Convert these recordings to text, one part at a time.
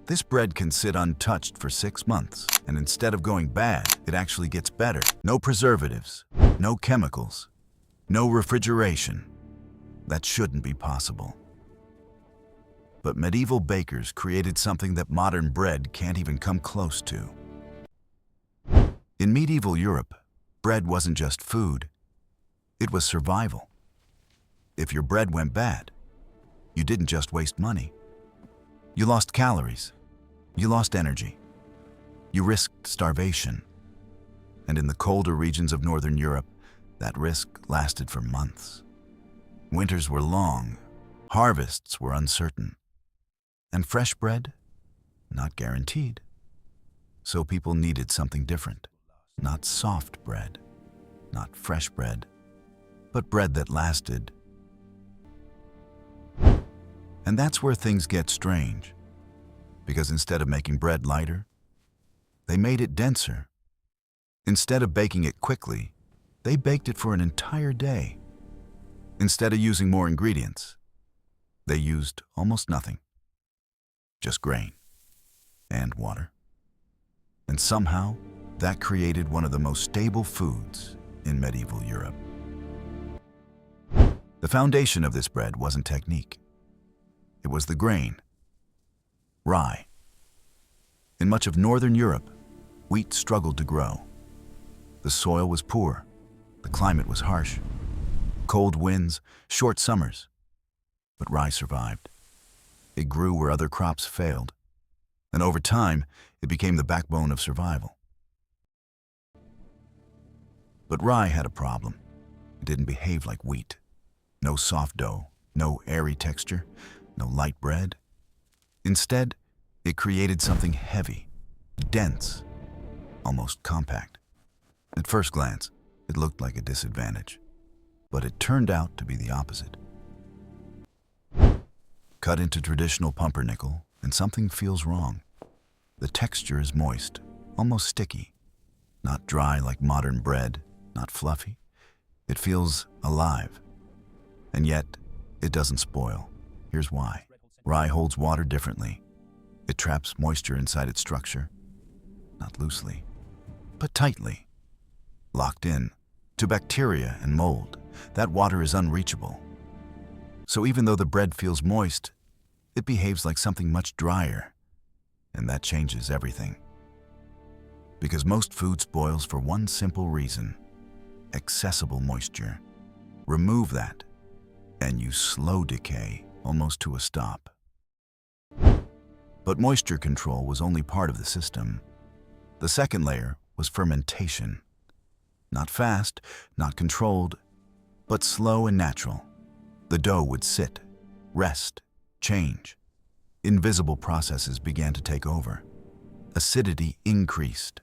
This bread can sit untouched for 6 months, and instead of going bad, it actually gets better. No preservatives, no chemicals, no refrigeration. That shouldn't be possible. But medieval bakers created something that modern bread can't even come close to. In medieval Europe, bread wasn't just food, it was survival. If your bread went bad, you didn't just waste money. You lost calories, you lost energy, you risked starvation. And in the colder regions of Northern Europe, that risk lasted for months. Winters were long, harvests were uncertain, and fresh bread, not guaranteed. So people needed something different. Not soft bread, not fresh bread, but bread that lasted. And that's where things get strange, because instead of making bread lighter, they made it denser. Instead of baking it quickly, they baked it for an entire day. Instead of using more ingredients, they used almost nothing, just grain and water. And somehow, that created one of the most stable foods in medieval Europe. The foundation of this bread wasn't technique. It was the grain, rye. In much of Northern Europe, wheat struggled to grow. The soil was poor, the climate was harsh. Cold winds, short summers. But rye survived. It grew where other crops failed. And over time, it became the backbone of survival. But rye had a problem. It didn't behave like wheat. No soft dough, no airy texture, no light bread. Instead, it created something heavy, dense, almost compact. At first glance, it looked like a disadvantage, but it turned out to be the opposite. Cut into traditional pumpernickel, and something feels wrong. The texture is moist, almost sticky, not dry like modern bread, not fluffy. It feels alive. And yet, it doesn't spoil. Here's why. Rye holds water differently. It traps moisture inside its structure, not loosely, but tightly, locked in. To bacteria and mold, that water is unreachable. So even though the bread feels moist, it behaves like something much drier. And that changes everything. Because most food spoils for one simple reason: accessible moisture. Remove that, and you slow decay almost to a stop. But moisture control was only part of the system. The second layer was fermentation. Not fast, not controlled, but slow and natural. The dough would sit, rest, change. Invisible processes began to take over. Acidity increased.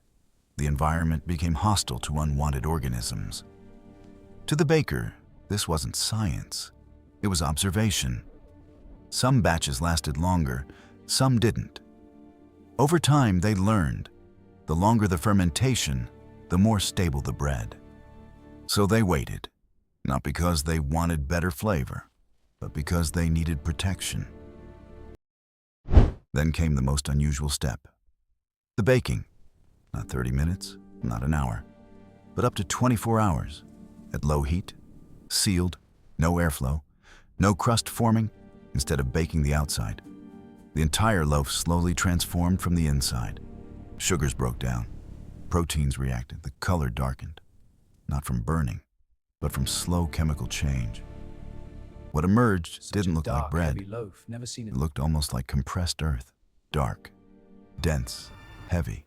The environment became hostile to unwanted organisms. To the baker, this wasn't science. It was observation. Some batches lasted longer, some didn't. Over time, they learned. The longer the fermentation, the more stable the bread. So they waited, not because they wanted better flavor, but because they needed protection. Then came the most unusual step: the baking. Not 30 minutes, not an hour, but up to 24 hours, at low heat, sealed, no airflow, no crust forming. Instead of baking the outside, the entire loaf slowly transformed from the inside. Sugars broke down, proteins reacted, the color darkened, not from burning, but from slow chemical change. What emerged didn't look like bread. It looked almost like compressed earth, dark, dense, heavy.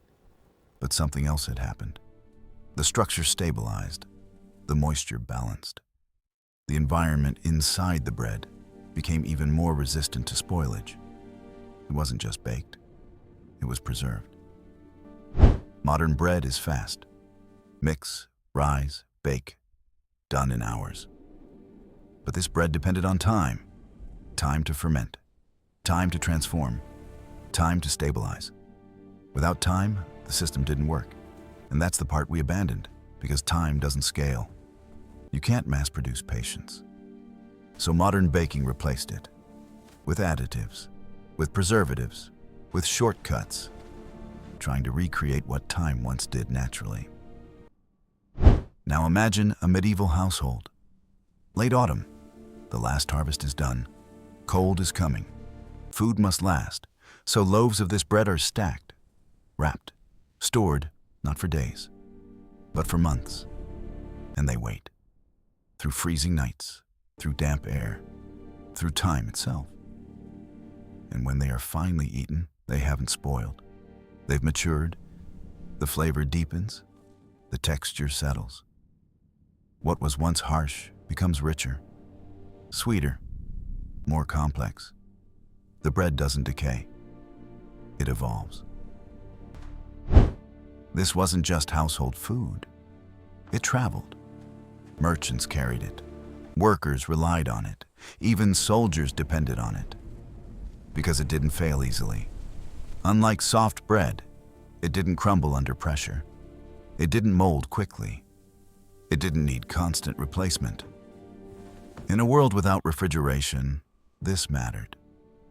But something else had happened. The structure stabilized, the moisture balanced. The environment inside the bread became even more resistant to spoilage. It wasn't just baked, it was preserved. Modern bread is fast. Mix, rise, bake, done in hours. But this bread depended on time. Time to ferment, time to transform, time to stabilize. Without time, the system didn't work. And that's the part we abandoned, because time doesn't scale. You can't mass-produce patience. So modern baking replaced it, with additives, with preservatives, with shortcuts, trying to recreate what time once did naturally. Now imagine a medieval household. Late autumn, the last harvest is done. Cold is coming. Food must last, so loaves of this bread are stacked, wrapped, stored, not for days, but for months. And they wait, through freezing nights, through damp air, through time itself. And when they are finally eaten, they haven't spoiled. They've matured, the flavor deepens, the texture settles. What was once harsh becomes richer, sweeter, more complex. The bread doesn't decay, it evolves. This wasn't just household food. It traveled. Merchants carried it. Workers relied on it. Even soldiers depended on it. Because it didn't fail easily. Unlike soft bread, it didn't crumble under pressure. It didn't mold quickly. It didn't need constant replacement. In a world without refrigeration, this mattered.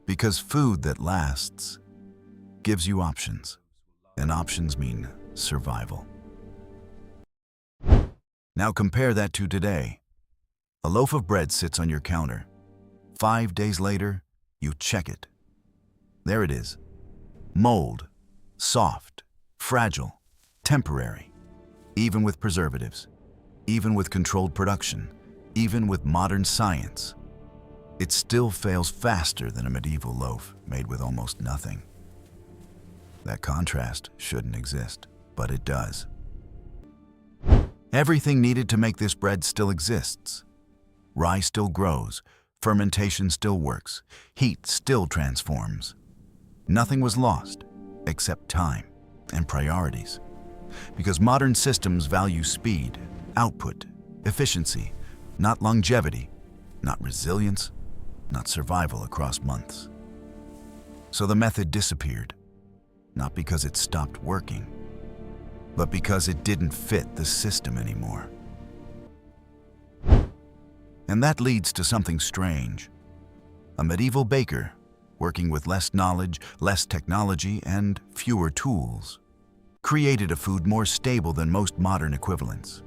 Because food that lasts gives you options. And options mean survival. Now compare that to today. A loaf of bread sits on your counter. 5 days later, you check it. There it is. Mold, soft, fragile, temporary. Even with preservatives, even with controlled production, even with modern science, it still fails faster than a medieval loaf made with almost nothing. That contrast shouldn't exist, but it does. Everything needed to make this bread still exists. Rye still grows, fermentation still works, heat still transforms. Nothing was lost, except time and priorities. Because modern systems value speed, output, efficiency, not longevity, not resilience, not survival across months. So the method disappeared, not because it stopped working, but because it didn't fit the system anymore. And that leads to something strange. A medieval baker, working with less knowledge, less technology, and fewer tools, created a food more stable than most modern equivalents.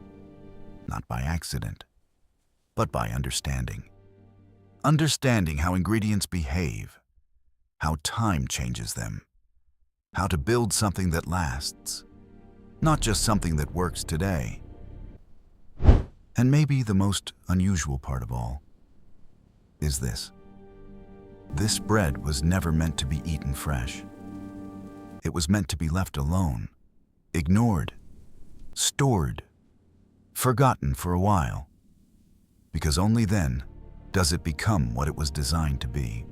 Not by accident, but by understanding. Understanding how ingredients behave, how time changes them, how to build something that lasts, not just something that works today. And maybe the most unusual part of all is this. This bread was never meant to be eaten fresh. It was meant to be left alone, ignored, stored, forgotten for a while, because only then does it become what it was designed to be.